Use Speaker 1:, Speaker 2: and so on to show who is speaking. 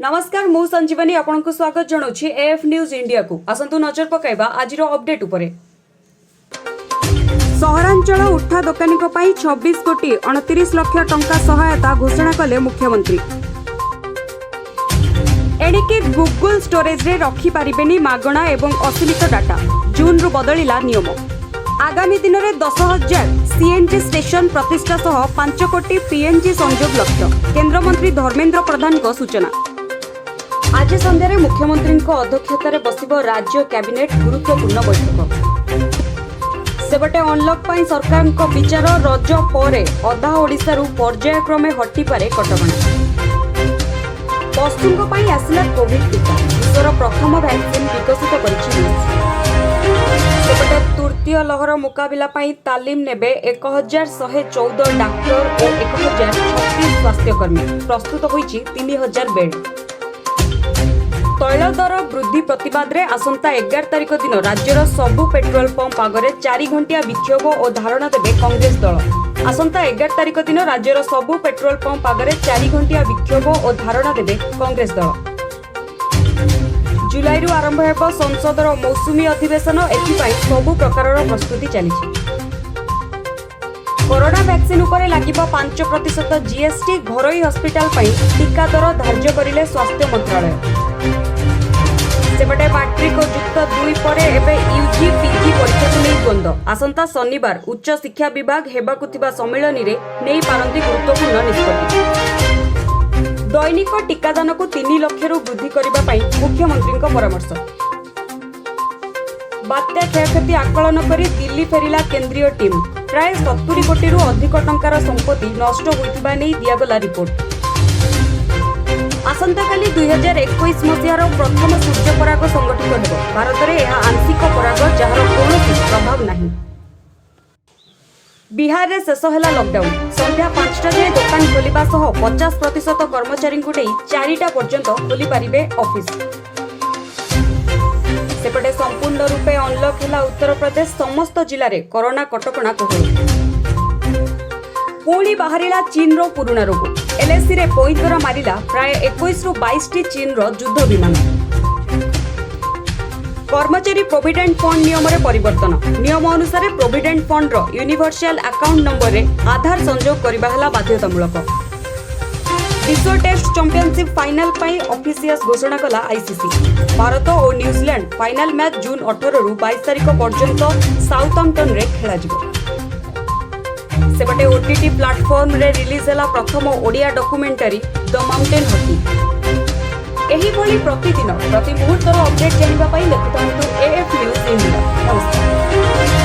Speaker 1: नमस्कार मु संजीवनी आपनको स्वागत जनाऊँ एएफ न्यूज इंडिया को आसतु नजर पकाइबा आज अपडेट उपरे। सहरांचल उठा दोकानी 26 कोटी 29 लाख टंका सहायता घोषणा कले मुख्यमंत्री। एणिके गूगल स्टोरेज रे रखि पारिबेनी मागणा एवं असीमित डाटा जून रु बदलिला नियम। आगामी दिन में 10,000 सीएनजी स्टेशन प्रतिष्ठा सह 5 कोटी पीएनजी संयोग लक्ष्य केंद्र मंत्री धर्मेंद्र प्रधान को सूचना। आज संध्यारे मुख्यमंत्री अध्यक्षतार बसिब राज्य कैबिनेट गुरुत्वपूर्ण बैठक। सेपटे अनलक पाई सरकार विचार रज पर अधा ओडिशारू पर्यायक्रमे हटिपारे कटकणा। पशुओं पर आसला कोविड टीका विश्वर प्रथम वैक्सीन विकसित करिछि। सेपटे तृतीय लहर मुकाबिला पाई तालीम नेबे 1114 डाक्टर और 1036 स्वास्थ्यकर्मी प्रस्तुत होइछि 3000 बेड। तैल दर वृद्धि प्रतिवाद रे आसंता 11 तारिख दिन राज्यर सबु पेट्रोल पंप आगे 4 घंटिया विक्षोभ और धारणा देबे कांग्रेस दल। आसंता 11 तारिख दिन राज्यर सबु पेट्रोल पंप आगे 4 घंटिया विक्षोभ और धारणा देबे कांग्रेस दल। जुलाई रु आरंभ हेब संसदर मौसुमी अधिवेशन एथिपाई सबु प्रकारर प्रस्तुति चलिछि। कोरोना वैक्सीन उपरे लागिब 5% जीएसटी घरोई हॉस्पिटल पई टीका दर धार्य करिले स्वास्थ्य मंत्रालय। सेपटे मैट्रिक और युक्त 2 पर यूजी पीजी परीक्षा को नहीं द्वंद्व। आसंता शनिवार उच्च शिक्षा विभाग हेबाकु थिबा सम्मेलन रे नहीं पारंती गुरुत्वपूर्ण निष्पत्ति। दैनिक टीकादान को 3 लाख रु वृद्धि करबा पई मुख्यमंत्री परामर्श। बात्या क्षयक्षति आकलन करी दिल्ली फेरिला केंद्रीय टीम। प्राय 70 कोटी रु अधिक टंकार संपत्ति नष्ट होइतिबा नै दियागला रिपोर्ट। आसंताकाली 2021 मसीहार प्रथम सूर्य पराग संगठित हो भारत में यह आंशिक पराग जार कौन प्रभाव नहीं। बिहार में शेष है लॉकडाउन। संध्या 5टा जाए दुकान खोलिबा सह 50% कर्मचारी को नहीं 4टा पर्यंत खोली पारिबे ऑफिस। सेपटे संपूर्ण रूपे अनलक है उत्तर प्रदेश समस्त जिले में कोरोना कटकणा कोहल। पुणी बाहरिला चीन रो पुराना रोग। एलएसी रे पोईथर मारिला प्राय 21 रु 22 टी चीन रो युद्ध विमान। कर्मचारी प्रोविडेंट फंड नियम रे परिवर्तन। नियम अनुसार प्रोविडेंट फंड रो यूनिवर्सल अकाउंट नंबर रे आधार संयोग करबा हला बाध्यतामूलक। विश्व टेस्ट चैंपियनशिप फाइनल पाई ऑफिशियस घोषणा कला आईसीसी। भारत और न्यूजीलैंड फाइनल मैच जून 18 रु 22 तारिख पर्यंत साउथहैम्पटन रे खेला जिवो। सेपटे ओटीटी प्लाटफॉर्म रे रिलीज है प्रथम Odia documentary the mountain hockey. एही भली प्रतिदिन प्रति मुहूर्तर अपडेट जानिबा पई देखुथांतु एएफ न्यूज इंडिया। नमस्कार।